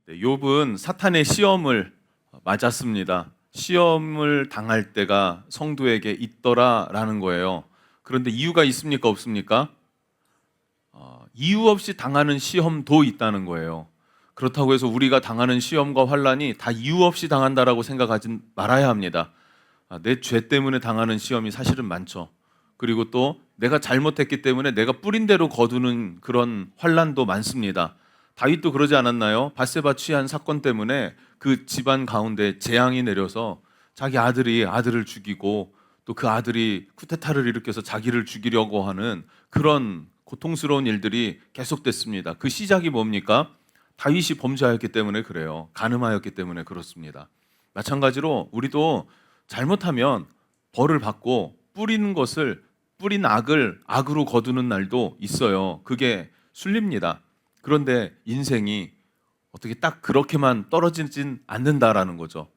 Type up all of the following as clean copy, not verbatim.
네, 욥은 사탄의 시험을 맞았습니다. 시험을 당할 때가 성도에게 있더라라는 거예요. 그런데 이유가 있습니까? 없습니까? 이유 없이 당하는 시험도 있다는 거예요. 그렇다고 해서 우리가 당하는 시험과 환난이 다 이유 없이 당한다라고 생각하지 말아야 합니다. 내 죄 때문에 당하는 시험이 사실은 많죠. 그리고 또 내가 잘못했기 때문에 내가 뿌린 대로 거두는 그런 환난도 많습니다. 다윗도 그러지 않았나요? 밧세바 취한 사건 때문에 그 집안 가운데 재앙이 내려서 자기 아들이 아들을 죽이고 또 그 아들이 쿠데타를 일으켜서 자기를 죽이려고 하는 그런 고통스러운 일들이 계속됐습니다. 그 시작이 뭡니까? 다윗이 범죄하였기 때문에 그래요. 간음하였기 때문에 그렇습니다. 마찬가지로 우리도 잘못하면 벌을 받고 뿌린 악을 악으로 거두는 날도 있어요. 그게 순리입니다. 그런데 인생이 어떻게 딱 그렇게만 떨어지진 않는다라는 거죠.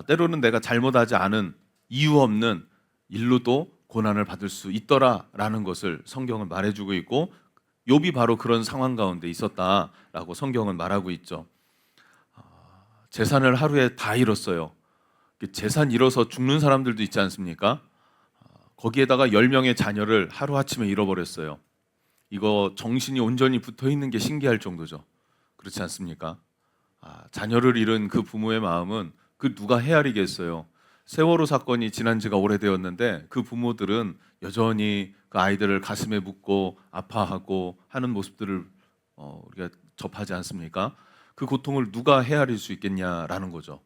때로는 내가 잘못하지 않은 이유 없는 일로도 고난을 받을 수 있더라라는 것을 성경은 말해주고 있고, 욥이 바로 그런 상황 가운데 있었다라고 성경은 말하고 있죠. 재산을 하루에 다 잃었어요. 재산 잃어서 죽는 사람들도 있지 않습니까? 거기에다가 10명의 자녀를 하루아침에 잃어버렸어요. 이거 정신이 온전히 붙어 있는 게 신기할 정도죠. 그렇지 않습니까? 자녀를 잃은 그 부모의 마음은 그 누가 헤아리겠어요. 세월호 사건이 지난 지가 오래되었는데 그 부모들은 여전히 그 아이들을 가슴에 묻고 아파하고 하는 모습들을 우리가 접하지 않습니까? 그 고통을 누가 헤아릴 수 있겠냐라는 거죠.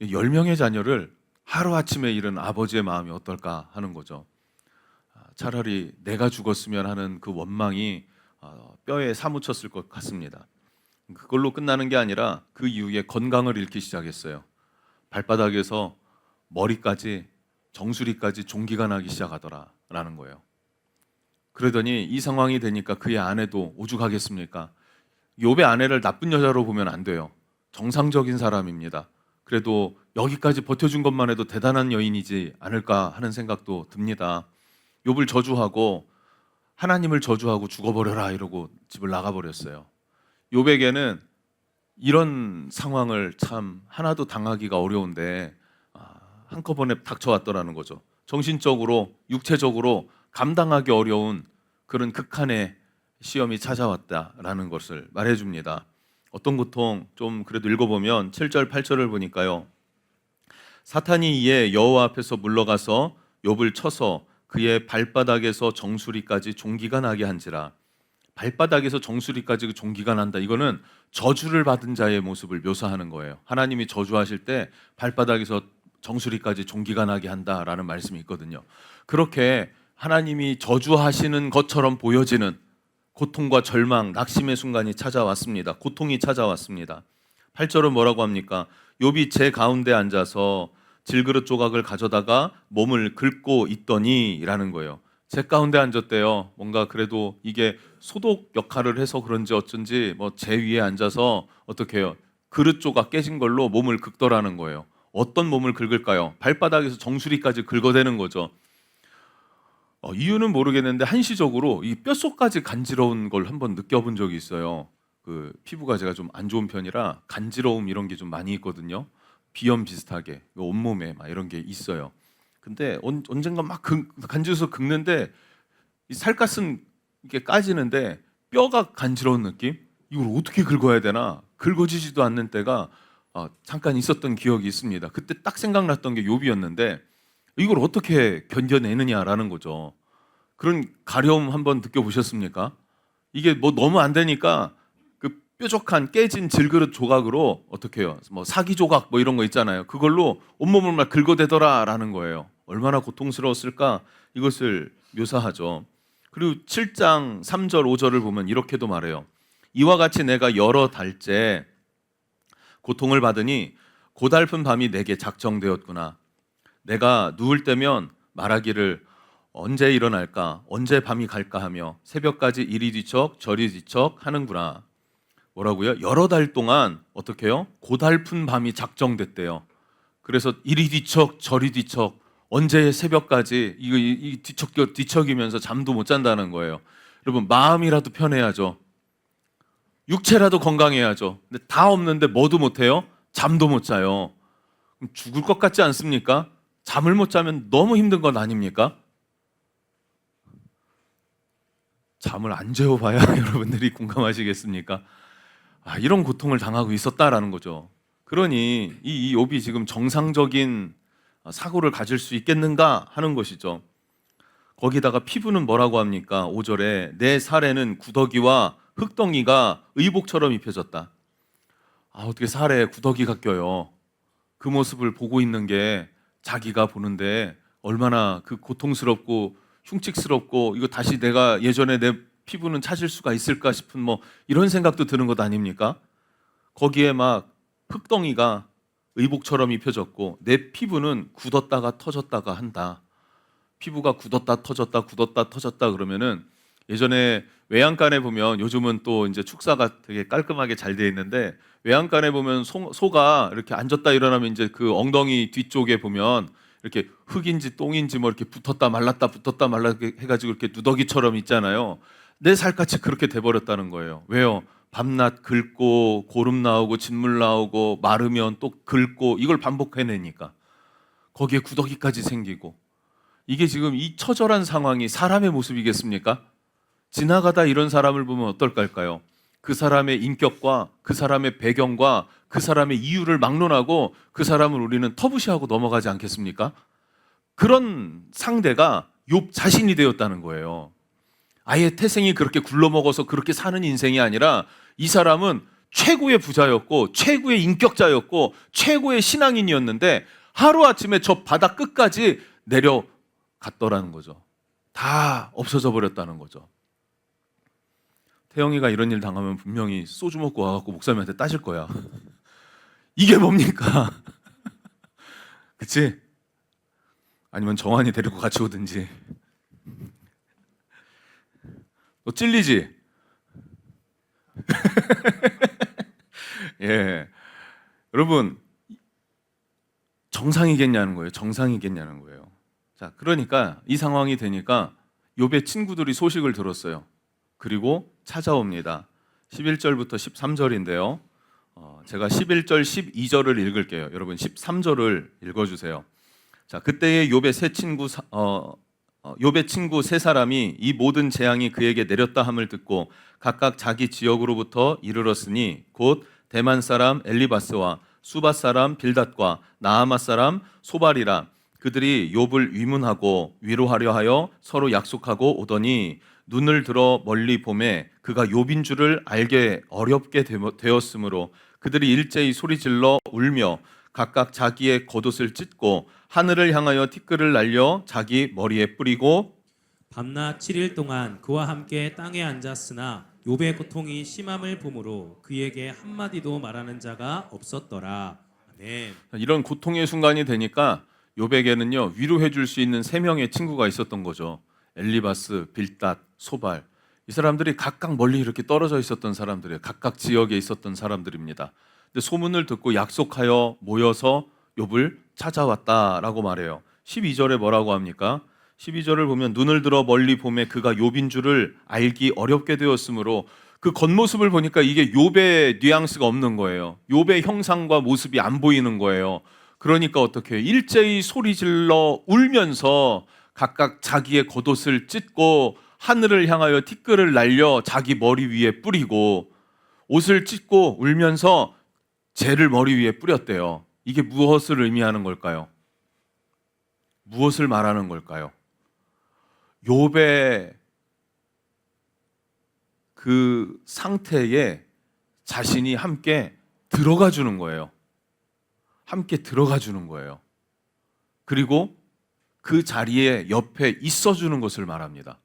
10명의 자녀를 하루아침에 잃은 아버지의 마음이 어떨까 하는 거죠. 차라리 내가 죽었으면 하는 그 원망이 뼈에 사무쳤을 것 같습니다. 그걸로 끝나는 게 아니라 그 이후에 건강을 잃기 시작했어요. 발바닥에서 머리까지 정수리까지 종기가 나기 시작하더라라는 거예요. 그러더니 이 상황이 되니까 그의 아내도 오죽하겠습니까? 욥의 아내를 나쁜 여자로 보면 안 돼요. 정상적인 사람입니다. 그래도 여기까지 버텨준 것만 해도 대단한 여인이지 않을까 하는 생각도 듭니다. 욥을 저주하고 하나님을 저주하고 죽어버려라 이러고 집을 나가버렸어요. 욥에게는 이런 상황을 참 하나도 당하기가 어려운데 한꺼번에 닥쳐왔더라는 거죠. 정신적으로 육체적으로 감당하기 어려운 그런 극한의 시험이 찾아왔다라는 것을 말해줍니다. 어떤 고통 좀 그래도 읽어보면 7절 8절을 보니까요. 사탄이 이에 여호와 앞에서 물러가서 욥을 쳐서 그의 발바닥에서 정수리까지 종기가 나게 한지라. 발바닥에서 정수리까지 그 종기가 난다. 이거는 저주를 받은 자의 모습을 묘사하는 거예요. 하나님이 저주하실 때 발바닥에서 정수리까지 종기가 나게 한다라는 말씀이 있거든요. 그렇게 하나님이 저주하시는 것처럼 보여지는 고통과 절망, 낙심의 순간이 찾아왔습니다. 고통이 찾아왔습니다. 8절은 뭐라고 합니까? 욥이 제 가운데 앉아서 질그릇 조각을 가져다가 몸을 긁고 있더니라는 거예요. 제 가운데 앉았대요. 뭔가 그래도 이게 소독 역할을 해서 그런지 어쩐지 뭐 제 위에 앉아서 어떻게 해요? 그릇 조각 깨진 걸로 몸을 긁더라는 거예요. 어떤 몸을 긁을까요? 발바닥에서 정수리까지 긁어대는 거죠. 이유는 모르겠는데 한시적으로 이 뼛속까지 간지러운 걸 한번 느껴본 적이 있어요. 그 피부가 제가 좀 안 좋은 편이라 간지러움 이런 게 좀 많이 있거든요. 비염 비슷하게 온몸에 막 이런 게 있어요. 근데 언젠가 막 간지러서 긁는데 이 살갗은 이게 까지는데 뼈가 간지러운 느낌? 이걸 어떻게 긁어야 되나? 긁어지지도 않는 때가 잠깐 있었던 기억이 있습니다. 그때 딱 생각났던 게 욥이었는데 이걸 어떻게 견뎌내느냐라는 거죠. 그런 가려움 한번 느껴보셨습니까? 이게 뭐 너무 안 되니까 그 뾰족한 깨진 질그릇 조각으로 어떻게 해요? 뭐 사기 조각 뭐 이런 거 있잖아요. 그걸로 온몸을 막 긁어대더라라는 거예요. 얼마나 고통스러웠을까? 이것을 묘사하죠. 그리고 7장 3절 5절을 보면 이렇게도 말해요. 이와 같이 내가 여러 달째 고통을 받으니 고달픈 밤이 내게 작정되었구나. 내가 누울 때면 말하기를 언제 일어날까, 언제 밤이 갈까 하며 새벽까지 이리 뒤척 저리 뒤척 하는구나. 뭐라고요? 여러 달 동안 어떻게 해요? 고달픈 밤이 작정됐대요. 그래서 이리 뒤척 저리 뒤척 언제 새벽까지 이 뒤척이면서 잠도 못 잔다는 거예요. 여러분 마음이라도 편해야죠. 육체라도 건강해야죠. 근데 다 없는데 뭐도 못해요? 잠도 못 자요. 그럼 죽을 것 같지 않습니까? 잠을 못 자면 너무 힘든 것 아닙니까? 잠을 안 재워봐야 여러분들이 공감하시겠습니까? 이런 고통을 당하고 있었다라는 거죠. 그러니 이 욥이 지금 정상적인 사고를 가질 수 있겠는가 하는 것이죠. 거기다가 피부는 뭐라고 합니까? 5절에 내 살에는 구더기와 흙덩이가 의복처럼 입혀졌다. 어떻게 살에 구더기가 껴요? 그 모습을 보고 있는 게 자기가 보는데 얼마나 그 고통스럽고 흉측스럽고, 이거 다시 내가 예전에 내 피부는 찾을 수가 있을까 싶은 뭐 이런 생각도 드는 것 아닙니까? 거기에 막 흙덩이가 의복처럼 입혀졌고 내 피부는 굳었다가 터졌다가 한다. 피부가 굳었다 터졌다 굳었다 터졌다 그러면은, 예전에 외양간에 보면, 요즘은 또 이제 축사가 되게 깔끔하게 잘 돼 있는데, 외양간에 보면 소가 이렇게 앉았다 일어나면 이제 그 엉덩이 뒤쪽에 보면 이렇게 흙인지 똥인지 뭐 이렇게 붙었다 말랐다 붙었다 말랐다 해가지고 이렇게 누더기처럼 있잖아요. 내 살같이 그렇게 돼버렸다는 거예요. 왜요? 밤낮 긁고 고름 나오고 진물 나오고 마르면 또 긁고 이걸 반복해내니까 거기에 구더기까지 생기고, 이게 지금 이 처절한 상황이 사람의 모습이겠습니까? 지나가다 이런 사람을 보면 어떨까요? 그 사람의 인격과 그 사람의 배경과 그 사람의 이유를 막론하고 그 사람을 우리는 터부시하고 넘어가지 않겠습니까? 그런 상대가 욥 자신이 되었다는 거예요. 아예 태생이 그렇게 굴러먹어서 그렇게 사는 인생이 아니라, 이 사람은 최고의 부자였고 최고의 인격자였고 최고의 신앙인이었는데 하루아침에 저 바다 끝까지 내려갔더라는 거죠. 다 없어져 버렸다는 거죠. 태영이가 이런 일 당하면 분명히 소주 먹고 와갖고 목사님한테 따질 거야. 이게 뭡니까? 그치? 아니면 정환이 데리고 같이 오든지. 너 찔리지? 예. 여러분, 정상이겠냐는 거예요. 정상이겠냐는 거예요. 자, 그러니까 이 상황이 되니까 욥의 친구들이 소식을 들었어요. 그리고 찾아옵니다. 11절부터 13절인데요. 제가 11절, 12절을 읽을게요. 여러분 13절을 읽어주세요. 자, 그때의 욥의 친구 세 사람이 이 모든 재앙이 그에게 내렸다 함을 듣고 각각 자기 지역으로부터 이르렀으니 곧 대만 사람 엘리바스와 수바 사람 빌닷과 나아마 사람 소발이라. 그들이 욥을 위문하고 위로하려 하여 서로 약속하고 오더니 눈을 들어 멀리 보매 그가 욥인 줄을 알게 어렵게 되었으므로 그들이 일제히 소리질러 울며 각각 자기의 겉옷을 찢고 하늘을 향하여 티끌을 날려 자기 머리에 뿌리고 밤낮 7일 동안 그와 함께 땅에 앉았으나 욥의 고통이 심함을 보므로 그에게 한마디도 말하는 자가 없었더라. 아멘. 이런 고통의 순간이 되니까 욥에게는요 위로해 줄 수 있는 세 명의 친구가 있었던 거죠. 엘리바스, 빌닷, 소발. 이 사람들이 각각 멀리 이렇게 떨어져 있었던 사람들이에요. 각각 지역에 있었던 사람들입니다. 근데 소문을 듣고 약속하여 모여서 욥을 찾아왔다라고 말해요. 12절에 뭐라고 합니까? 12절을 보면 눈을 들어 멀리 보매 그가 욥인 줄을 알기 어렵게 되었으므로, 그 겉모습을 보니까 이게 욥의 뉘앙스가 없는 거예요. 욥의 형상과 모습이 안 보이는 거예요. 그러니까 어떻게 해요? 일제히 소리질러 울면서 각각 자기의 겉옷을 찢고 하늘을 향하여 티끌을 날려 자기 머리 위에 뿌리고, 옷을 찢고 울면서 재를 머리 위에 뿌렸대요. 이게 무엇을 의미하는 걸까요? 무엇을 말하는 걸까요? 욥의 그 상태에 자신이 함께 들어가 주는 거예요. 함께 들어가 주는 거예요. 그리고 그 자리에 옆에 있어 주는 것을 말합니다.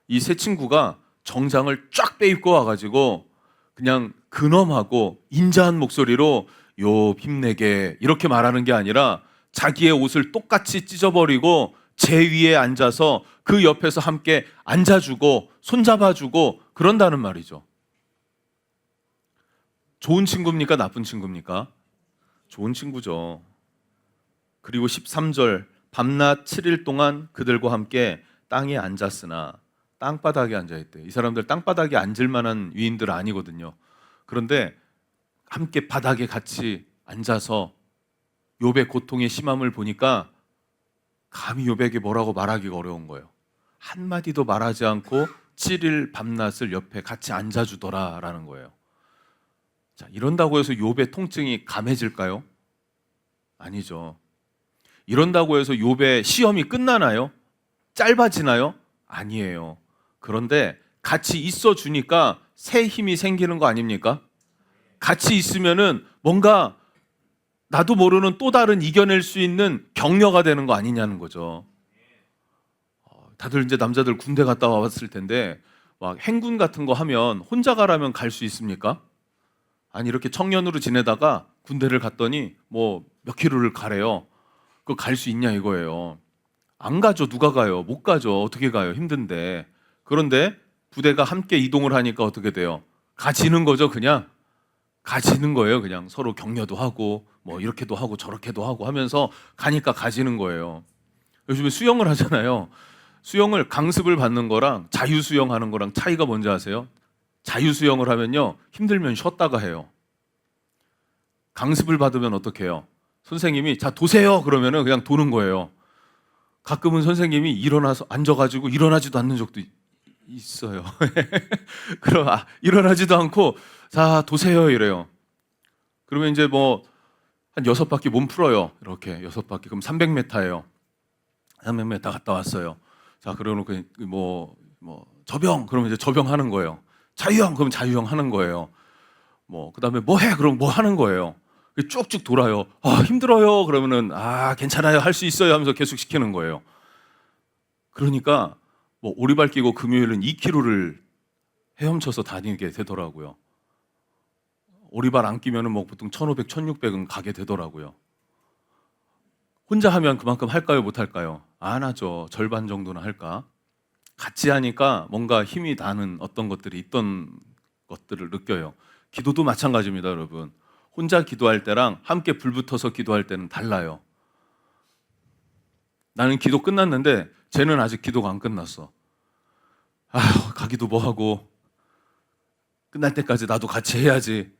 이 세 친구가 정장을 쫙 빼입고 와가지고 그냥 근엄하고 인자한 목소리로 욥 힘내게 이렇게 말하는 게 아니라, 자기의 옷을 똑같이 찢어버리고 제 위에 앉아서 그 옆에서 함께 앉아주고 손잡아주고 그런다는 말이죠. 좋은 친구입니까? 나쁜 친구입니까? 좋은 친구죠. 그리고 13절 밤낮 7일 동안 그들과 함께 땅에 앉았으나, 땅바닥에 앉아 있대요. 이 사람들 땅바닥에 앉을 만한 위인들 아니거든요. 그런데 함께 바닥에 같이 앉아서 욥의 고통의 심함을 보니까 감히 욥에게 뭐라고 말하기가 어려운 거예요. 한마디도 말하지 않고 7일 밤낮을 옆에 같이 앉아주더라라는 거예요. 자, 이런다고 해서 욥의 통증이 감해질까요? 아니죠. 이런다고 해서 욥의 시험이 끝나나요? 짧아지나요? 아니에요. 그런데 같이 있어 주니까 새 힘이 생기는 거 아닙니까? 같이 있으면은 뭔가 나도 모르는 또 다른 이겨낼 수 있는 격려가 되는 거 아니냐는 거죠. 다들 이제 남자들 군대 갔다 와봤을 텐데 막 행군 같은 거 하면 혼자 가라면 갈 수 있습니까? 아니 이렇게 청년으로 지내다가 군대를 갔더니 뭐 몇 킬로를 가래요. 그거 갈 수 있냐 이거예요. 안 가죠. 누가 가요? 못 가죠. 어떻게 가요? 힘든데. 그런데 부대가 함께 이동을 하니까 어떻게 돼요? 가지는 거죠. 그냥 가지는 거예요. 그냥 서로 격려도 하고 뭐 이렇게도 하고 저렇게도 하고 하면서 가니까 가지는 거예요. 요즘에 수영을 하잖아요. 수영을 강습을 받는 거랑 자유수영 하는 거랑 차이가 뭔지 아세요? 자유수영을 하면요 힘들면 쉬었다가 해요. 강습을 받으면 어떻게 해요? 선생님이 자 도세요 그러면은 그냥 도는 거예요. 가끔은 선생님이 일어나서 앉아가지고 일어나지도 않는 적도 있어요. 그럼 일어나지도 않고 자 도세요 이래요. 그러면 이제 뭐 한 6바퀴 몸 풀어요. 이렇게 6바퀴 그럼 300m예요. 300m 갔다 왔어요. 자 그러놓고 뭐 저병 그러면 이제 저병 하는 거예요. 자유형 그럼 자유형 하는 거예요. 뭐 그다음에 뭐 해 그럼 뭐 하는 거예요. 쭉쭉 돌아요. 힘들어요. 그러면은 괜찮아요. 할 수 있어요. 하면서 계속 시키는 거예요. 그러니까 뭐 오리발 끼고 금요일은 2km를 헤엄쳐서 다니게 되더라고요. 오리발 안 끼면은 뭐 보통 1,500, 1,600은 가게 되더라고요. 혼자 하면 그만큼 할까요? 못 할까요? 안 하죠. 절반 정도는 할까? 같이 하니까 뭔가 힘이 나는 어떤 것들이 있던 것들을 느껴요. 기도도 마찬가지입니다, 여러분. 혼자 기도할 때랑 함께 불붙어서 기도할 때는 달라요. 나는 기도 끝났는데 쟤는 아직 기도가 안 끝났어. 가기도 뭐하고 끝날 때까지 나도 같이 해야지.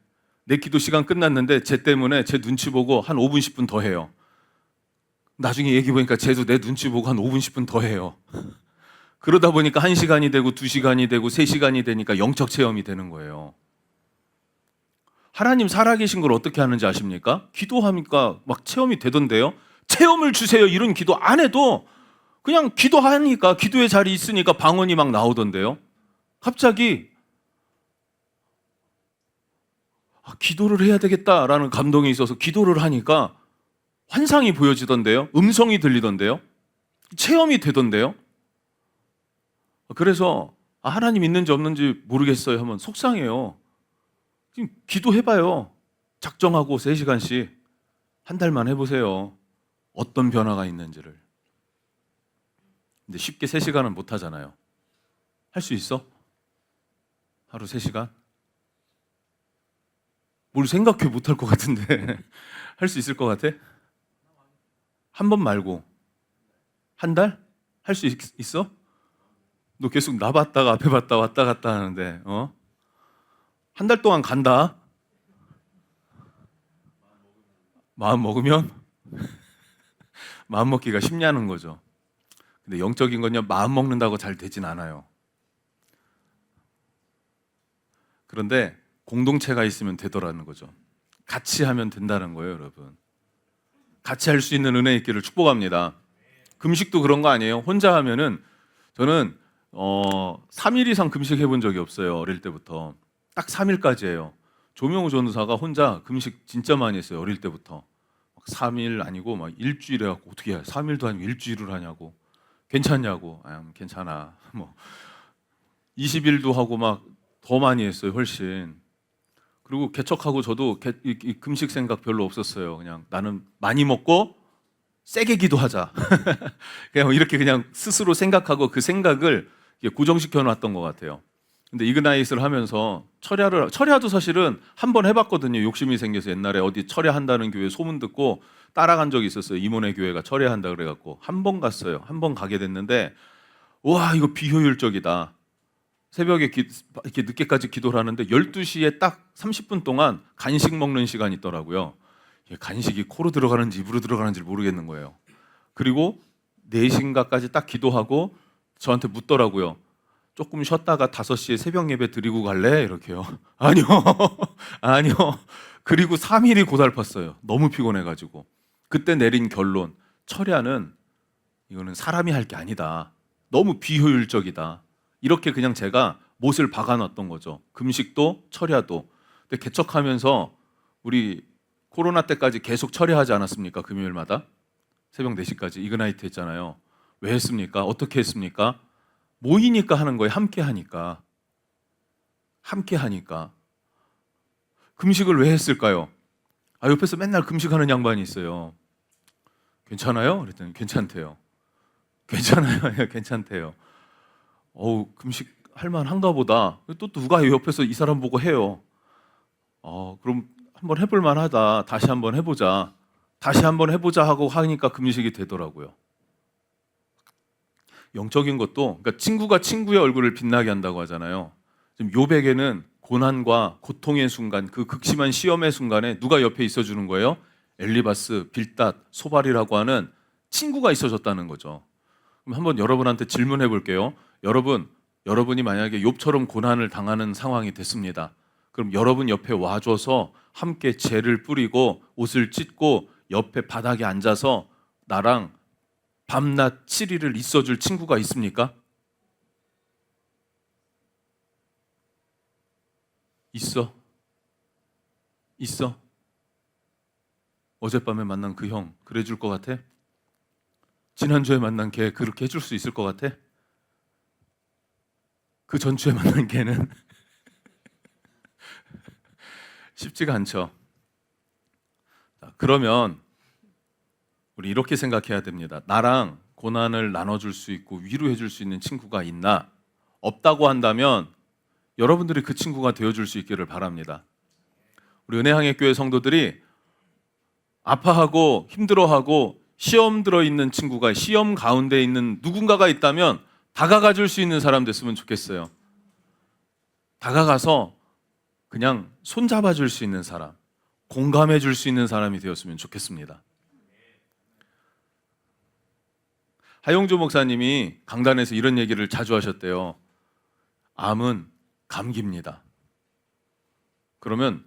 내 기도 시간 끝났는데 쟤 때문에 쟤 눈치 보고 한 5분, 10분 더 해요. 나중에 얘기 보니까 쟤도 내 눈치 보고 한 5분, 10분 더 해요. 그러다 보니까 1시간이 되고 2시간이 되고 3시간이 되니까 영적 체험이 되는 거예요. 하나님 살아계신 걸 어떻게 하는지 아십니까? 기도하니까 막 체험이 되던데요. 체험을 주세요 이런 기도 안 해도 그냥 기도하니까 기도의 자리 있으니까 방언이 막 나오던데요. 갑자기 기도를 해야 되겠다라는 감동이 있어서 기도를 하니까 환상이 보여지던데요. 음성이 들리던데요. 체험이 되던데요. 그래서 하나님 있는지 없는지 모르겠어요 하면 속상해요. 지금 기도해봐요. 작정하고 3시간씩 한 달만 해보세요. 어떤 변화가 있는지를. 근데 쉽게 3시간은 못 하잖아요. 할 수 있어? 하루 3시간? 뭘 생각해 못 할 것 같은데 할 수 있을 것 같아? 한 번 말고 한 달? 할 수 있어? 너 계속 나 봤다가 앞에 봤다 왔다 갔다 하는데 한 달 동안 간다. 마음 먹으면 마음 먹기가 쉽냐는 거죠. 근데 영적인 건요 마음 먹는다고 잘 되진 않아요. 그런데 공동체가 있으면 되더라는 거죠. 같이 하면 된다는 거예요, 여러분. 같이 할 수 있는 은혜 있기를 축복합니다. 금식도 그런 거 아니에요. 혼자 하면은 저는 3일 이상 금식 해본 적이 없어요. 어릴 때부터. 딱 3일까지예요. 조명우 전도사가 혼자 금식 진짜 많이 했어요. 어릴 때부터. 3일 아니고 막 일주일 해갖고 어떻게 해? 3일도 아니고 일주일을 하냐고. 괜찮냐고. 괜찮아. 뭐 20일도 하고 막 더 많이 했어요. 훨씬. 그리고 개척하고 저도 이 금식 생각 별로 없었어요. 그냥 나는 많이 먹고 세게 기도하자. 그냥 이렇게 그냥 스스로 생각하고 그 생각을 고정시켜 놨던 것 같아요. 근데 이그나잇을 하면서 철야도 사실은 한 번 해봤거든요. 욕심이 생겨서 옛날에 어디 철야한다는 교회 소문 듣고 따라간 적이 있었어요. 이모네 교회가 철야한다 그래갖고 한 번 갔어요. 한 번 가게 됐는데 와, 이거 비효율적이다. 새벽에 이렇게 늦게까지 기도를 하는데 12시에 딱 30분 동안 간식 먹는 시간이 있더라고요. 간식이 코로 들어가는지 입으로 들어가는지 모르겠는 거예요. 그리고 4시인가까지 딱 기도하고 저한테 묻더라고요. 조금 쉬었다가 5시에 새벽 예배 드리고 갈래? 이렇게요. 아니요. 아니요. 그리고 3일이 고달팠어요. 너무 피곤해가지고. 그때 내린 결론, 철야는 이거는 사람이 할 게 아니다. 너무 비효율적이다. 이렇게 그냥 제가 못을 박아놨던 거죠. 금식도 철야도. 근데 개척하면서 우리 코로나 때까지 계속 철야하지 않았습니까? 금요일마다 새벽 4시까지 이그나이트 했잖아요. 왜 했습니까? 어떻게 했습니까? 모이니까 하는 거예요. 함께 하니까. 함께 하니까. 금식을 왜 했을까요? 옆에서 맨날 금식하는 양반이 있어요. 괜찮아요? 그랬더니 괜찮대요. 괜찮아요. 괜찮대요. 금식 할만한가 보다. 또 누가 옆에서 이 사람 보고 해요. 그럼 한번 해볼 만하다. 다시 한번 해보자. 다시 한번 해보자 하고 하니까 금식이 되더라고요. 영적인 것도, 그러니까 친구가 친구의 얼굴을 빛나게 한다고 하잖아요. 지금 욥에게는 고난과 고통의 순간, 그 극심한 시험의 순간에 누가 옆에 있어주는 거예요? 엘리바스, 빌닷, 소발이라고 하는 친구가 있어줬다는 거죠. 그럼 한번 여러분한테 질문해 볼게요. 여러분이 만약에 욥처럼 고난을 당하는 상황이 됐습니다. 그럼 여러분 옆에 와줘서 함께 재를 뿌리고 옷을 찢고 옆에 바닥에 앉아서 나랑 밤낮 7일을 있어줄 친구가 있습니까? 있어. 어젯밤에 만난 그 형 그래줄 것 같아? 지난주에 만난 걔 그렇게 해줄 수 있을 것 같아? 그 전주에 만난 걔는 쉽지가 않죠. 그러면 우리 이렇게 생각해야 됩니다. 나랑 고난을 나눠줄 수 있고 위로해줄 수 있는 친구가 있나? 없다고 한다면 여러분들이 그 친구가 되어줄 수 있기를 바랍니다. 우리 은혜항해교회 성도들이 아파하고 힘들어하고 시험 들어있는 친구가, 시험 가운데 있는 누군가가 있다면 다가가 줄 수 있는 사람 됐으면 좋겠어요. 다가가서 그냥 손잡아 줄 수 있는 사람, 공감해 줄 수 있는 사람이 되었으면 좋겠습니다. 하용조 목사님이 강단에서 이런 얘기를 자주 하셨대요. 암은 감기입니다. 그러면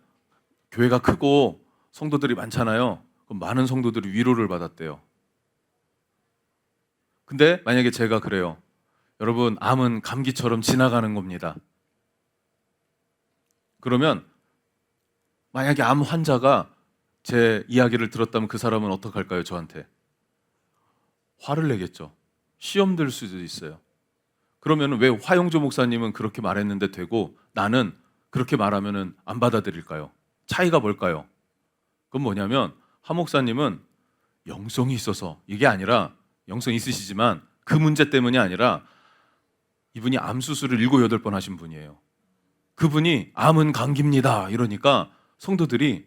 교회가 크고 성도들이 많잖아요. 그럼 많은 성도들이 위로를 받았대요. 근데 만약에 제가 그래요. 여러분, 암은 감기처럼 지나가는 겁니다. 그러면 만약에 암 환자가 제 이야기를 들었다면 그 사람은 어떡할까요? 저한테 화를 내겠죠. 시험 들 수도 있어요. 그러면 왜 화용조 목사님은 그렇게 말했는데 되고 나는 그렇게 말하면 안 받아들일까요? 차이가 뭘까요? 그건 뭐냐면 하 목사님은 영성이 있어서, 이게 아니라 영성 있으시지만 그 문제 때문이 아니라 이분이 암 수술을 7, 8번 하신 분이에요. 그분이 암은 감기입니다 이러니까 성도들이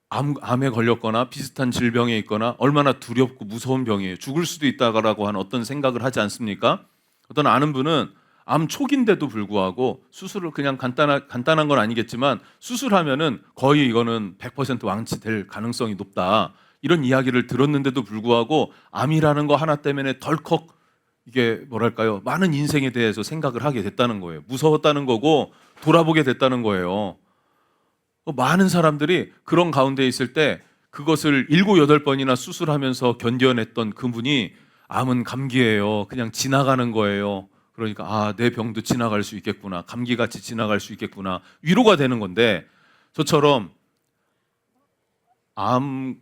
암에 걸렸거나 비슷한 질병에 있거나 얼마나 두렵고 무서운 병이에요. 죽을 수도 있다라고 하는 어떤 생각을 하지 않습니까? 어떤 아는 분은 암 초기인데도 불구하고 수술을 그냥 간단한 건 아니겠지만 수술하면은 거의 이거는 100% 완치될 가능성이 높다. 이런 이야기를 들었는데도 불구하고 암이라는 거 하나 때문에 덜컥 이게 뭐랄까요? 많은 인생에 대해서 생각을 하게 됐다는 거예요. 무서웠다는 거고 돌아보게 됐다는 거예요. 많은 사람들이 그런 가운데 있을 때 그것을 7, 8번이나 수술하면서 견뎌냈던 그분이 암은 감기예요. 그냥 지나가는 거예요. 그러니까 내 병도 지나갈 수 있겠구나. 감기같이 지나갈 수 있겠구나. 위로가 되는 건데 저처럼 암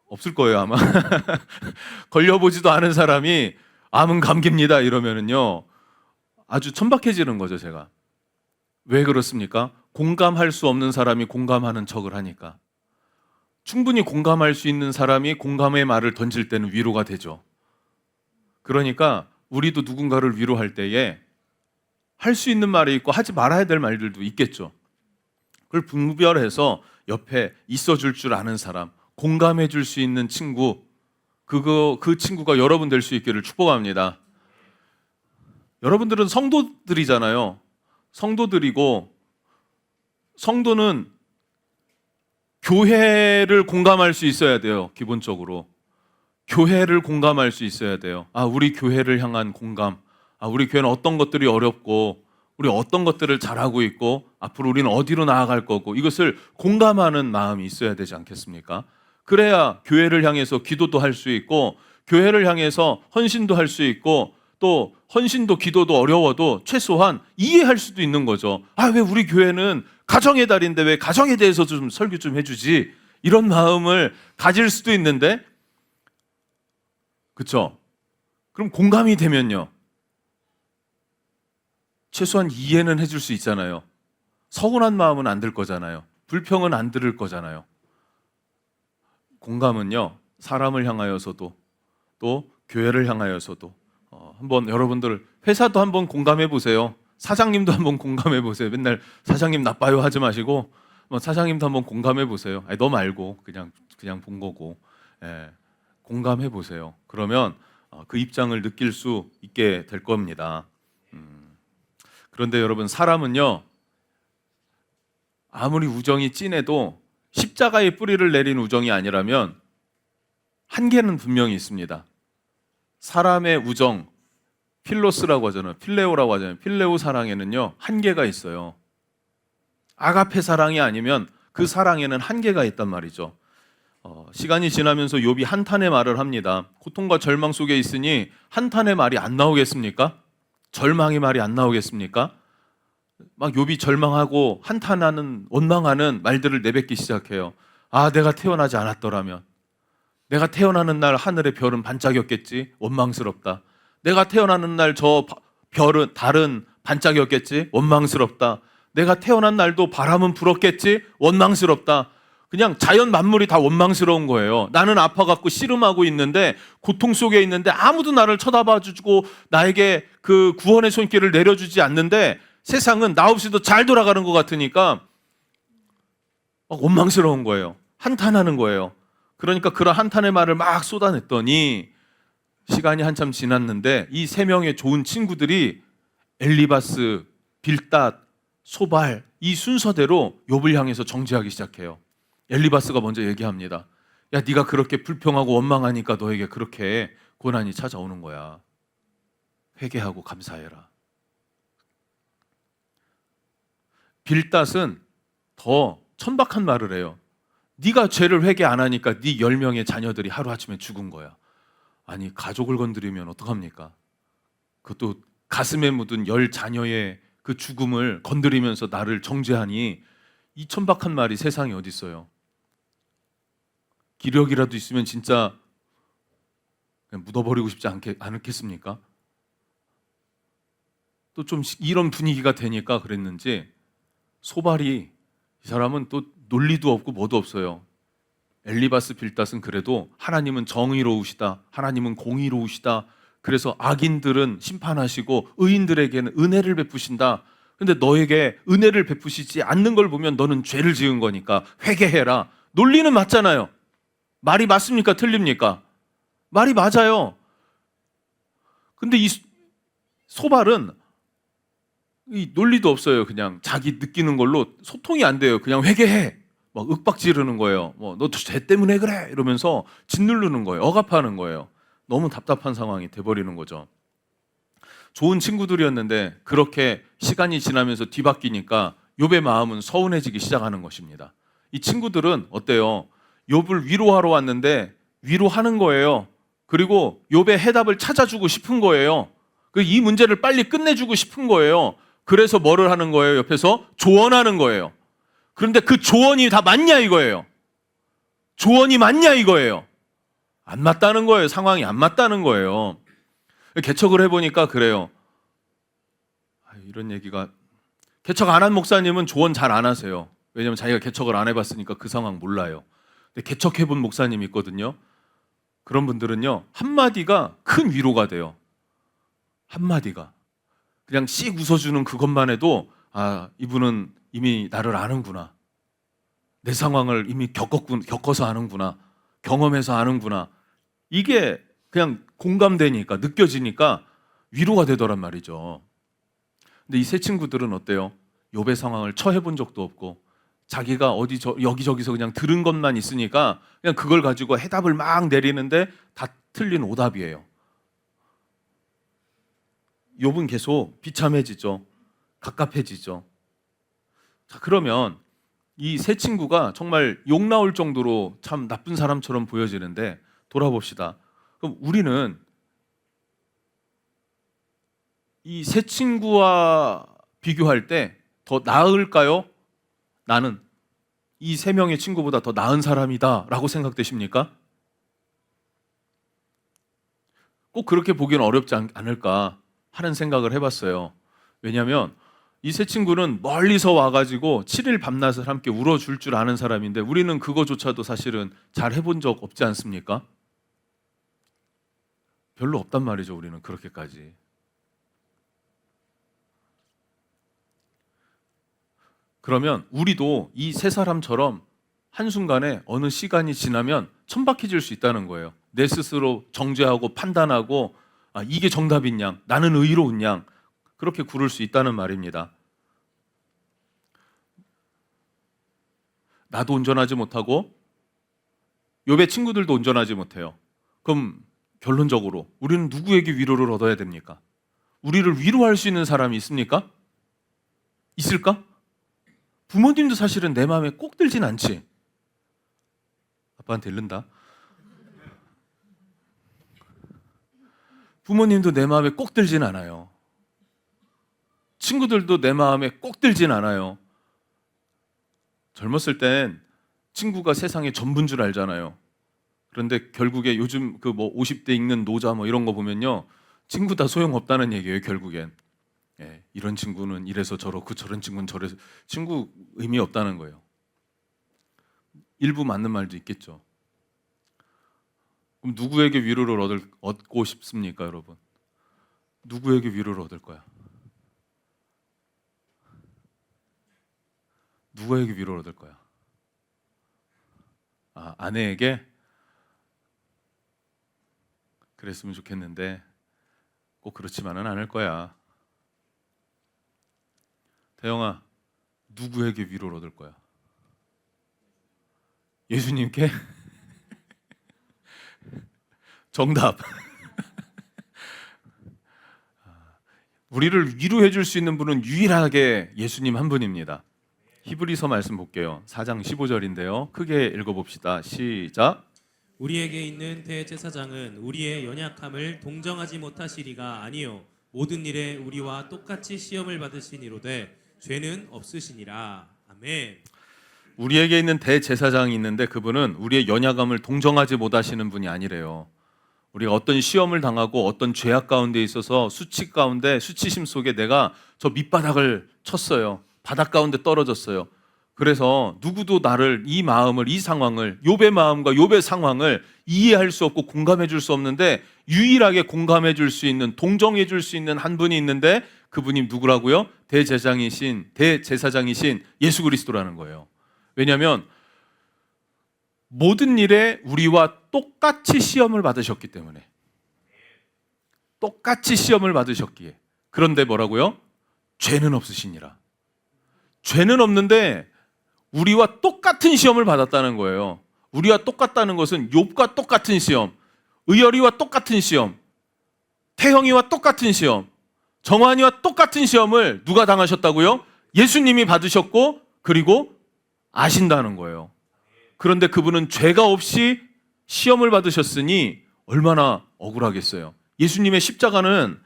없을 거예요 아마. 걸려보지도 않은 사람이 암은 감기입니다 이러면은요 아주 천박해지는 거죠. 제가 왜 그렇습니까? 공감할 수 없는 사람이 공감하는 척을 하니까. 충분히 공감할 수 있는 사람이 공감의 말을 던질 때는 위로가 되죠. 그러니까 우리도 누군가를 위로할 때에 할 수 있는 말이 있고 하지 말아야 될 말들도 있겠죠. 그걸 분별해서 옆에 있어줄 줄 아는 사람, 공감해 줄 수 있는 친구, 그 친구가 여러분 될 수 있기를 축복합니다. 여러분들은 성도들이잖아요. 성도들이고 성도는 교회를 공감할 수 있어야 돼요. 기본적으로 교회를 공감할 수 있어야 돼요. 우리 교회를 향한 공감. 우리 교회는 어떤 것들이 어렵고 우리 어떤 것들을 잘하고 있고 앞으로 우리는 어디로 나아갈 거고 이것을 공감하는 마음이 있어야 되지 않겠습니까? 그래야 교회를 향해서 기도도 할 수 있고 교회를 향해서 헌신도 할 수 있고 또 헌신도 기도도 어려워도 최소한 이해할 수도 있는 거죠. 왜 우리 교회는 가정의 달인데 왜 가정에 대해서 좀 설교 좀 해주지? 이런 마음을 가질 수도 있는데, 그렇죠? 그럼 공감이 되면요, 최소한 이해는 해줄 수 있잖아요. 서운한 마음은 안 들 거잖아요. 불평은 안 들을 거잖아요. 공감은요, 사람을 향하여서도 또 교회를 향하여서도 한번 여러분들 회사도 한번 공감해 보세요. 사장님도 한번 공감해 보세요. 맨날 사장님 나빠요 하지 마시고 사장님도 한번 공감해 보세요. 너 말고 그냥 본 거고 공감해 보세요. 그러면 그 입장을 느낄 수 있게 될 겁니다. 그런데 여러분, 사람은요 아무리 우정이 진해도 십자가의 뿌리를 내린 우정이 아니라면 한계는 분명히 있습니다. 사람의 우정, 필로스라고 하잖아요. 필레오라고 하잖아요. 필레오 사랑에는요 한계가 있어요. 아가페 사랑이 아니면 그 사랑에는 한계가 있단 말이죠. 시간이 지나면서 욥이 한탄의 말을 합니다. 고통과 절망 속에 있으니 한탄의 말이 안 나오겠습니까? 절망의 말이 안 나오겠습니까? 막 욥이 절망하고 한탄하는, 원망하는 말들을 내뱉기 시작해요. 내가 태어나지 않았더라면, 내가 태어나는 날 하늘의 별은 반짝였겠지, 원망스럽다. 내가 태어나는 날 저 별은, 달은 반짝였겠지, 원망스럽다. 내가 태어난 날도 바람은 불었겠지, 원망스럽다. 그냥 자연 만물이 다 원망스러운 거예요. 나는 아파갖고 씨름하고 있는데, 고통 속에 있는데 아무도 나를 쳐다봐주고 나에게 그 구원의 손길을 내려주지 않는데 세상은 나 없이도 잘 돌아가는 것 같으니까 원망스러운 거예요. 한탄하는 거예요. 그러니까 그런 한탄의 말을 막 쏟아냈더니 시간이 한참 지났는데 이 세 명의 좋은 친구들이 엘리바스, 빌닷, 소발 이 순서대로 욥을 향해서 정죄하기 시작해요. 엘리바스가 먼저 얘기합니다. 네가 그렇게 불평하고 원망하니까 너에게 그렇게 고난이 찾아오는 거야. 회개하고 감사해라. 빌닷은 더 천박한 말을 해요. 네가 죄를 회개 안 하니까 네 10명의 자녀들이 하루아침에 죽은 거야. 아니, 가족을 건드리면 어떡합니까? 그것도 가슴에 묻은 10 자녀의 그 죽음을 건드리면서 나를 정죄하니 이 천박한 말이 세상에 어디 있어요? 기력이라도 있으면 진짜 그냥 묻어버리고 싶지 않겠습니까? 또 좀 이런 분위기가 되니까 그랬는지 소발이, 이 사람은 또 논리도 없고 뭐도 없어요. 엘리바스, 빌닷은 그래도 하나님은 정의로우시다, 하나님은 공의로우시다, 그래서 악인들은 심판하시고 의인들에게는 은혜를 베푸신다. 근데 너에게 은혜를 베푸시지 않는 걸 보면 너는 죄를 지은 거니까 회개해라. 논리는 맞잖아요. 말이 맞습니까? 틀립니까? 말이 맞아요. 근데 이 소발은 이 논리도 없어요. 그냥 자기 느끼는 걸로 소통이 안 돼요. 그냥 회개해. 막 윽박 지르는 거예요. 너 죄 때문에 그래 이러면서 짓누르는 거예요. 억압하는 거예요. 너무 답답한 상황이 돼버리는 거죠. 좋은 친구들이었는데 그렇게 시간이 지나면서 뒤바뀌니까 욥의 마음은 서운해지기 시작하는 것입니다. 이 친구들은 어때요? 욥을 위로하러 왔는데 위로하는 거예요. 그리고 욥의 해답을 찾아주고 싶은 거예요. 이 문제를 빨리 끝내주고 싶은 거예요. 그래서 뭐를 하는 거예요? 옆에서 조언하는 거예요. 그런데 그 조언이 다 맞냐 이거예요. 조언이 맞냐 이거예요. 안 맞다는 거예요. 상황이 안 맞다는 거예요. 개척을 해보니까 그래요. 이런 얘기가, 개척 안 한 목사님은 조언 잘 안 하세요. 왜냐하면 자기가 개척을 안 해봤으니까 그 상황 몰라요. 근데 개척해본 목사님이 있거든요. 그런 분들은요, 한마디가 큰 위로가 돼요. 한마디가 그냥 씩 웃어주는 그것만 해도 이분은 이미 나를 아는구나, 내 상황을 이미 겪어서 아는구나, 경험해서 아는구나, 이게 그냥 공감되니까, 느껴지니까 위로가 되더란 말이죠. 근데 이 세 친구들은 어때요? 욥의 상황을 처해본 적도 없고 자기가 여기저기서 그냥 들은 것만 있으니까 그냥 그걸 가지고 해답을 막 내리는데 다 틀린 오답이에요. 욥은 계속 비참해지죠. 갑갑해지죠. 자, 그러면 이 세 친구가 정말 욕 나올 정도로 참 나쁜 사람처럼 보여지는데 돌아봅시다. 그럼 우리는 이 세 친구와 비교할 때 더 나을까요? 나는 이 세 명의 친구보다 더 나은 사람이다 라고 생각되십니까? 꼭 그렇게 보기는 어렵지 않을까 하는 생각을 해봤어요. 왜냐하면 이 세 친구는 멀리서 와가지고 7일 밤낮을 함께 울어줄 줄 아는 사람인데 우리는 그거조차도 사실은 잘 해본 적 없지 않습니까? 별로 없단 말이죠. 우리는 그렇게까지. 그러면 우리도 이 세 사람처럼 한순간에 어느 시간이 지나면 천박해질 수 있다는 거예요. 내 스스로 정죄하고 판단하고 이게 정답인 양, 나는 의로운 양 그렇게 구를 수 있다는 말입니다. 나도 운전하지 못하고 욥의 친구들도 운전하지 못해요. 그럼 결론적으로 우리는 누구에게 위로를 얻어야 됩니까? 우리를 위로할 수 있는 사람이 있습니까? 있을까? 부모님도 사실은 내 마음에 꼭 들진 않지. 아빠한테 이른다. 부모님도 내 마음에 꼭 들진 않아요. 친구들도 내 마음에 꼭 들진 않아요. 젊었을 땐 친구가 세상의 전부인 줄 알잖아요. 그런데 결국에 요즘 그 뭐 50대 읽는 노자 뭐 이런 거 보면요. 친구 다 소용없다는 얘기예요, 결국엔. 예, 이런 친구는 이래서 저렇고 저런 친구는 저래서 친구 의미 없다는 거예요. 일부 맞는 말도 있겠죠. 그럼 누구에게 위로를 얻고 싶습니까, 여러분? 누구에게 위로를 얻을 거야? 누구에게 위로를 얻을 거야? 아내에게? 그랬으면 좋겠는데 꼭 그렇지만은 않을 거야. 태영아, 누구에게 위로를 얻을 거야? 예수님께? 정답. 우리를 위로해 줄 수 있는 분은 유일하게 예수님 한 분입니다. 히브리서 말씀 볼게요. 4장 15절인데요. 크게 읽어봅시다. 시작. 우리에게 있는 대제사장은 우리의 연약함을 동정하지 못하시리가 아니요 모든 일에 우리와 똑같이 시험을 받으시니로되 죄는 없으시니라. 아멘. 우리에게 있는 대제사장이 있는데 그분은 우리의 연약함을 동정하지 못하시는 분이 아니래요. 우리가 어떤 시험을 당하고 어떤 죄악 가운데 있어서 수치심 속에 내가 저 밑바닥을 쳤어요. 바닥 가운데 떨어졌어요. 그래서 누구도 나를 이 마음을 이 상황을 욥의 마음과 욥의 상황을 이해할 수 없고 공감해 줄 수 없는데 유일하게 공감해 줄 수 있는 동정해 줄 수 있는 한 분이 있는데 그분이 누구라고요? 대제사장이신 예수 그리스도라는 거예요. 왜냐하면 모든 일에 우리와 똑같이 시험을 받으셨기 때문에 똑같이 시험을 받으셨기에 그런데 뭐라고요? 죄는 없으시니라. 죄는 없는데 우리와 똑같은 시험을 받았다는 거예요. 우리와 똑같다는 것은 욥과 똑같은 시험, 의열이와 똑같은 시험, 태형이와 똑같은 시험, 정환이와 똑같은 시험을 누가 당하셨다고요? 예수님이 받으셨고 그리고 아신다는 거예요. 그런데 그분은 죄가 없이 시험을 받으셨으니 얼마나 억울하겠어요. 예수님의 십자가는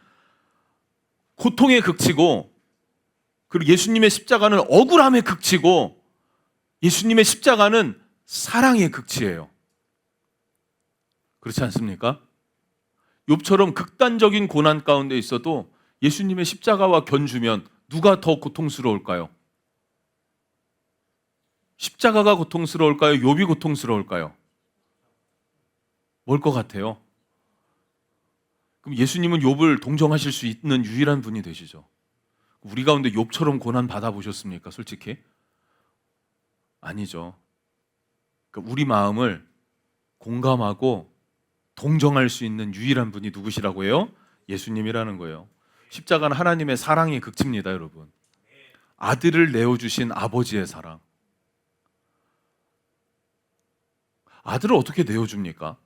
고통의 극치고 그리고 예수님의 십자가는 억울함의 극치고 예수님의 십자가는 사랑의 극치예요. 그렇지 않습니까? 욥처럼 극단적인 고난 가운데 있어도 예수님의 십자가와 견주면 누가 더 고통스러울까요? 십자가가 고통스러울까요? 욥이 고통스러울까요? 뭘 것 같아요? 그럼 예수님은 욥을 동정하실 수 있는 유일한 분이 되시죠. 우리 가운데 욥처럼 고난 받아보셨습니까? 솔직히? 아니죠. 그러니까 우리 마음을 공감하고 동정할 수 있는 유일한 분이 누구시라고 해요? 예수님이라는 거예요. 십자가는 하나님의 사랑의 극치입니다, 여러분. 아들을 내어주신 아버지의 사랑. 아들을 어떻게 내어줍니까?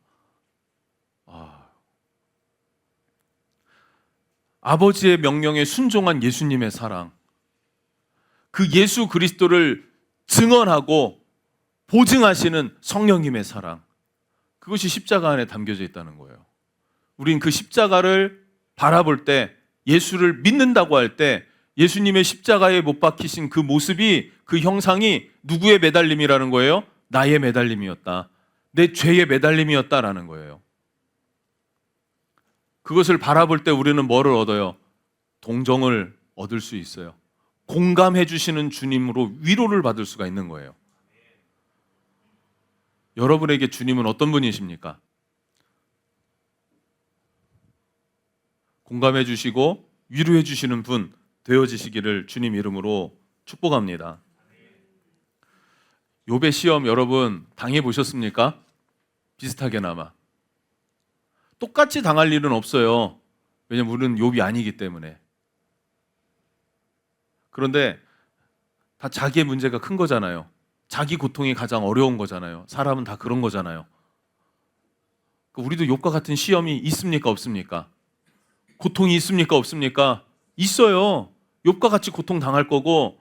아버지의 명령에 순종한 예수님의 사랑. 그 예수 그리스도를 증언하고 보증하시는 성령님의 사랑. 그것이 십자가 안에 담겨져 있다는 거예요. 우린 그 십자가를 바라볼 때, 예수를 믿는다고 할 때 예수님의 십자가에 못 박히신 그 모습이, 그 형상이 누구의 매달림이라는 거예요? 나의 매달림이었다. 내 죄의 매달림이었다라는 거예요. 그것을 바라볼 때 우리는 뭐를 얻어요? 동정을 얻을 수 있어요. 공감해 주시는 주님으로 위로를 받을 수가 있는 거예요. 여러분에게 주님은 어떤 분이십니까? 공감해 주시고 위로해 주시는 분 되어지시기를 주님 이름으로 축복합니다. 욥의 시험 여러분 당해 보셨습니까? 비슷하게나마. 똑같이 당할 일은 없어요. 왜냐하면 우리는 욥이 아니기 때문에. 그런데 다 자기의 문제가 큰 거잖아요. 자기 고통이 가장 어려운 거잖아요. 사람은 다 그런 거잖아요. 우리도 욥과 같은 시험이 있습니까? 없습니까? 고통이 있습니까? 없습니까? 있어요. 욥과 같이 고통 당할 거고,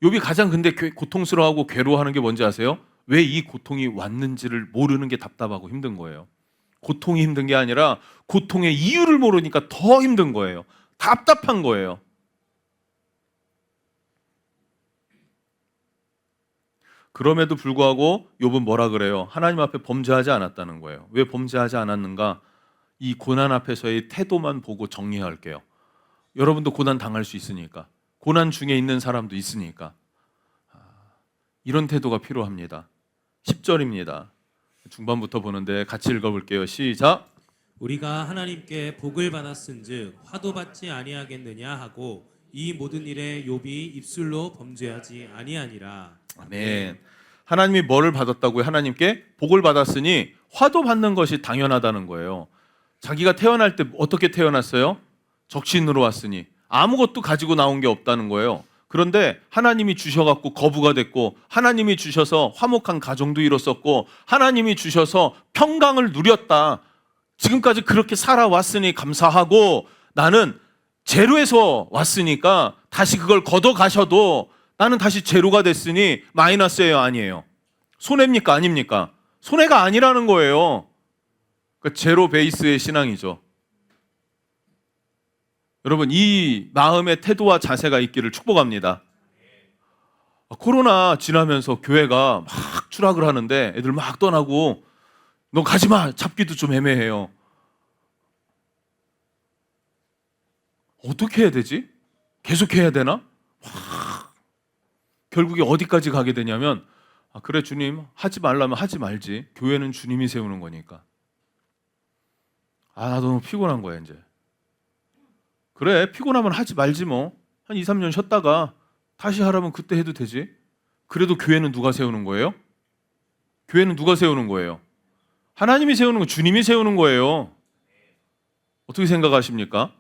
욥이 가장 근데 고통스러워하고 괴로워하는 게 뭔지 아세요? 왜 이 고통이 왔는지를 모르는 게 답답하고 힘든 거예요. 고통이 힘든 게 아니라 고통의 이유를 모르니까 더 힘든 거예요. 답답한 거예요. 그럼에도 불구하고 욥은 뭐라 그래요? 하나님 앞에 범죄하지 않았다는 거예요. 왜 범죄하지 않았는가? 이 고난 앞에서의 태도만 보고 정리할게요. 여러분도 고난 당할 수 있으니까, 고난 중에 있는 사람도 있으니까 이런 태도가 필요합니다. 10절입니다. 중반부터 보는데 같이 읽어볼게요. 시작. 우리가 하나님께 복을 받았은즉 화도 받지 아니하겠느냐 하고 이 모든 일에 욥이 입술로 범죄하지 아니하니라. 아멘. 하나님이 뭐를 받았다고요? 하나님께 복을 받았으니 화도 받는 것이 당연하다는 거예요. 자기가 태어날 때 어떻게 태어났어요? 적신으로 왔으니 아무것도 가지고 나온 게 없다는 거예요. 그런데 하나님이 주셔갖고 거부가 됐고, 하나님이 주셔서 화목한 가정도 이뤘었고, 하나님이 주셔서 평강을 누렸다. 지금까지 그렇게 살아왔으니 감사하고, 나는 제로에서 왔으니까 다시 그걸 걷어가셔도 나는 다시 제로가 됐으니 마이너스예요, 아니에요? 손해입니까? 아닙니까? 손해가 아니라는 거예요. 그러니까 제로 베이스의 신앙이죠. 여러분, 이 마음의 태도와 자세가 있기를 축복합니다. 코로나 지나면서 교회가 막 추락을 하는데 애들 막 떠나고, 너 가지마, 잡기도 좀 애매해요. 어떻게 해야 되지? 계속 해야 되나? 결국에 어디까지 가게 되냐면, 그래 주님, 하지 말라면 하지 말지. 교회는 주님이 세우는 거니까. 나도 너무 피곤한 거야 이제. 그래, 피곤하면 하지 말지 뭐. 한 2, 3년 쉬었다가 다시 하라면 그때 해도 되지. 그래도 교회는 누가 세우는 거예요? 교회는 누가 세우는 거예요? 하나님이 세우는 거, 주님이 세우는 거예요. 어떻게 생각하십니까?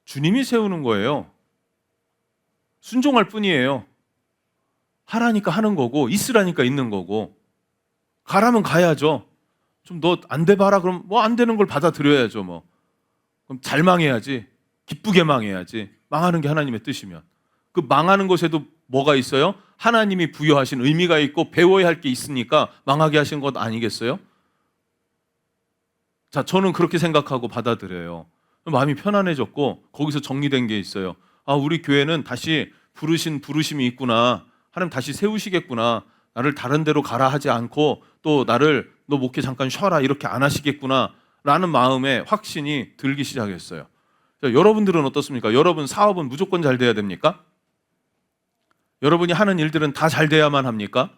주님이 세우는 거예요. 순종할 뿐이에요. 하라니까 하는 거고, 있으라니까 있는 거고, 가라면 가야죠. 좀 너 안 돼 봐라 그럼 뭐 안 되는 걸 받아들여야죠 뭐. 그럼 잘 망해야지. 기쁘게 망해야지. 망하는 게 하나님의 뜻이면. 그 망하는 것에도 뭐가 있어요? 하나님이 부여하신 의미가 있고 배워야 할 게 있으니까 망하게 하신 것 아니겠어요? 자, 저는 그렇게 생각하고 받아들여요. 마음이 편안해졌고 거기서 정리된 게 있어요. 우리 교회는 다시 부르신 부르심이 있구나. 하나님 다시 세우시겠구나. 나를 다른 데로 가라 하지 않고 또 나를 너 목회 잠깐 쉬어라 이렇게 안 하시겠구나 라는 마음에 확신이 들기 시작했어요. 자, 여러분들은 어떻습니까? 여러분 사업은 무조건 잘 돼야 됩니까? 여러분이 하는 일들은 다 잘 돼야만 합니까?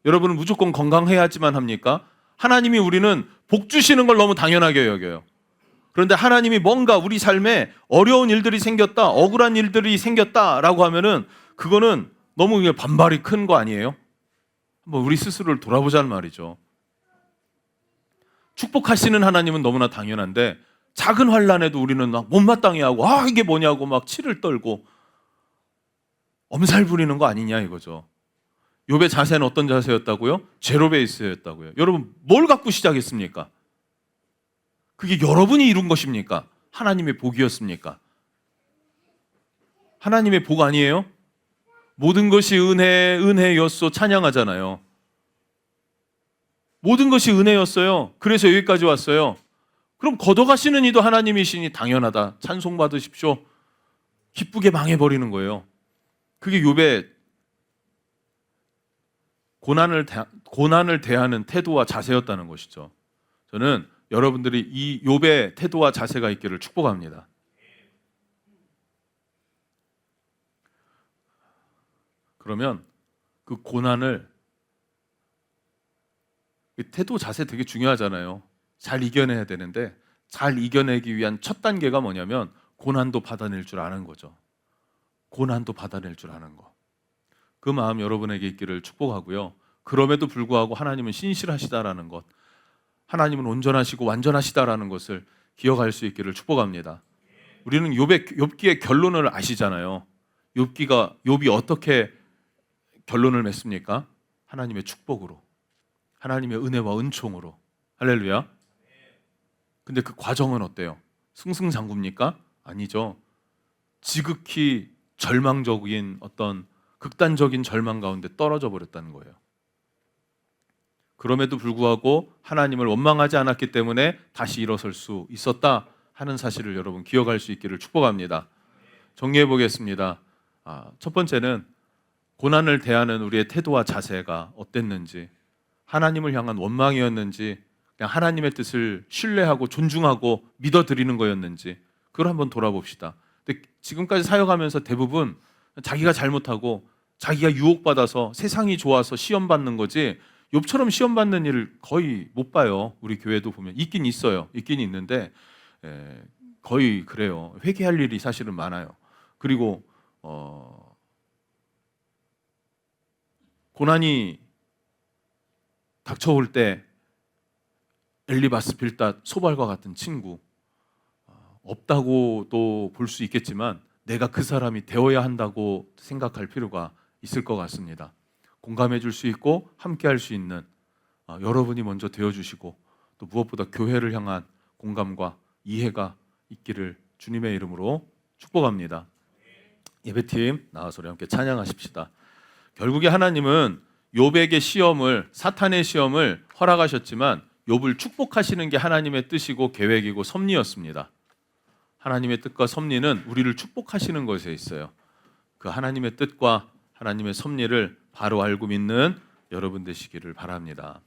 여러분은 무조건 건강해야지만 합니까? 하나님이 우리는 복 주시는 걸 너무 당연하게 여겨요. 그런데 하나님이 뭔가 우리 삶에 어려운 일들이 생겼다, 억울한 일들이 생겼다라고 하면은 그거는 너무 반발이 큰 거 아니에요? 한번 우리 스스로를 돌아보자는 말이죠. 축복하시는 하나님은 너무나 당연한데 작은 환난에도 우리는 막 못마땅해 하고 이게 뭐냐고 막 치를 떨고 엄살 부리는 거 아니냐 이거죠. 욥의 자세는 어떤 자세였다고요? 제로 베이스였다고요. 여러분 뭘 갖고 시작했습니까? 그게 여러분이 이룬 것입니까? 하나님의 복이었습니까? 하나님의 복 아니에요? 모든 것이 은혜였소 찬양하잖아요. 모든 것이 은혜였어요. 그래서 여기까지 왔어요. 그럼 걷어가시는 이도 하나님이시니 당연하다. 찬송 받으십시오. 기쁘게 망해버리는 거예요. 그게 욥의 고난을 대하는 태도와 자세였다는 것이죠. 저는 여러분들이 이 욥의 태도와 자세가 있기를 축복합니다. 그러면 그 고난을 태도 자세 되게 중요하잖아요. 잘 이겨내야 되는데 잘 이겨내기 위한 첫 단계가 뭐냐면 고난도 받아낼 줄 아는 거죠. 고난도 받아낼 줄 아는 거. 그 마음 여러분에게 있기를 축복하고요. 그럼에도 불구하고 하나님은 신실하시다라는 것, 하나님은 온전하시고 완전하시다라는 것을 기억할 수 있기를 축복합니다. 우리는 욥기의 결론을 아시잖아요. 욥이 어떻게 결론을 맺습니까? 하나님의 축복으로, 하나님의 은혜와 은총으로. 할렐루야. 근데 그 과정은 어때요? 승승장구입니까? 아니죠. 지극히 절망적인 어떤 극단적인 절망 가운데 떨어져 버렸다는 거예요. 그럼에도 불구하고 하나님을 원망하지 않았기 때문에 다시 일어설 수 있었다 하는 사실을 여러분 기억할 수 있기를 축복합니다. 정리해 보겠습니다. 첫 번째는 고난을 대하는 우리의 태도와 자세가 어땠는지, 하나님을 향한 원망이었는지, 그냥 하나님의 뜻을 신뢰하고 존중하고 믿어드리는 거였는지 그걸 한번 돌아봅시다. 근데 지금까지 사역하면서 대부분 자기가 잘못하고 자기가 유혹받아서 세상이 좋아서 시험 받는 거지 욥처럼 시험 받는 일을 거의 못 봐요. 우리 교회도 보면 있긴 있어요. 있긴 있는데 거의 그래요. 회개할 일이 사실은 많아요. 그리고 고난이 닥쳐올 때 엘리바스 빌닷 소발과 같은 친구 없다고도 볼 수 있겠지만 내가 그 사람이 되어야 한다고 생각할 필요가 있을 것 같습니다. 공감해 줄 수 있고 함께 할 수 있는 여러분이 먼저 되어주시고 또 무엇보다 교회를 향한 공감과 이해가 있기를 주님의 이름으로 축복합니다. 예배팀 나와서 우리 함께 찬양하십시다. 결국에 하나님은 욥에게 사탄의 시험을 허락하셨지만 욥을 축복하시는 게 하나님의 뜻이고 계획이고 섭리였습니다. 하나님의 뜻과 섭리는 우리를 축복하시는 것에 있어요. 그 하나님의 뜻과 하나님의 섭리를 바로 알고 믿는 여러분 되시기를 바랍니다.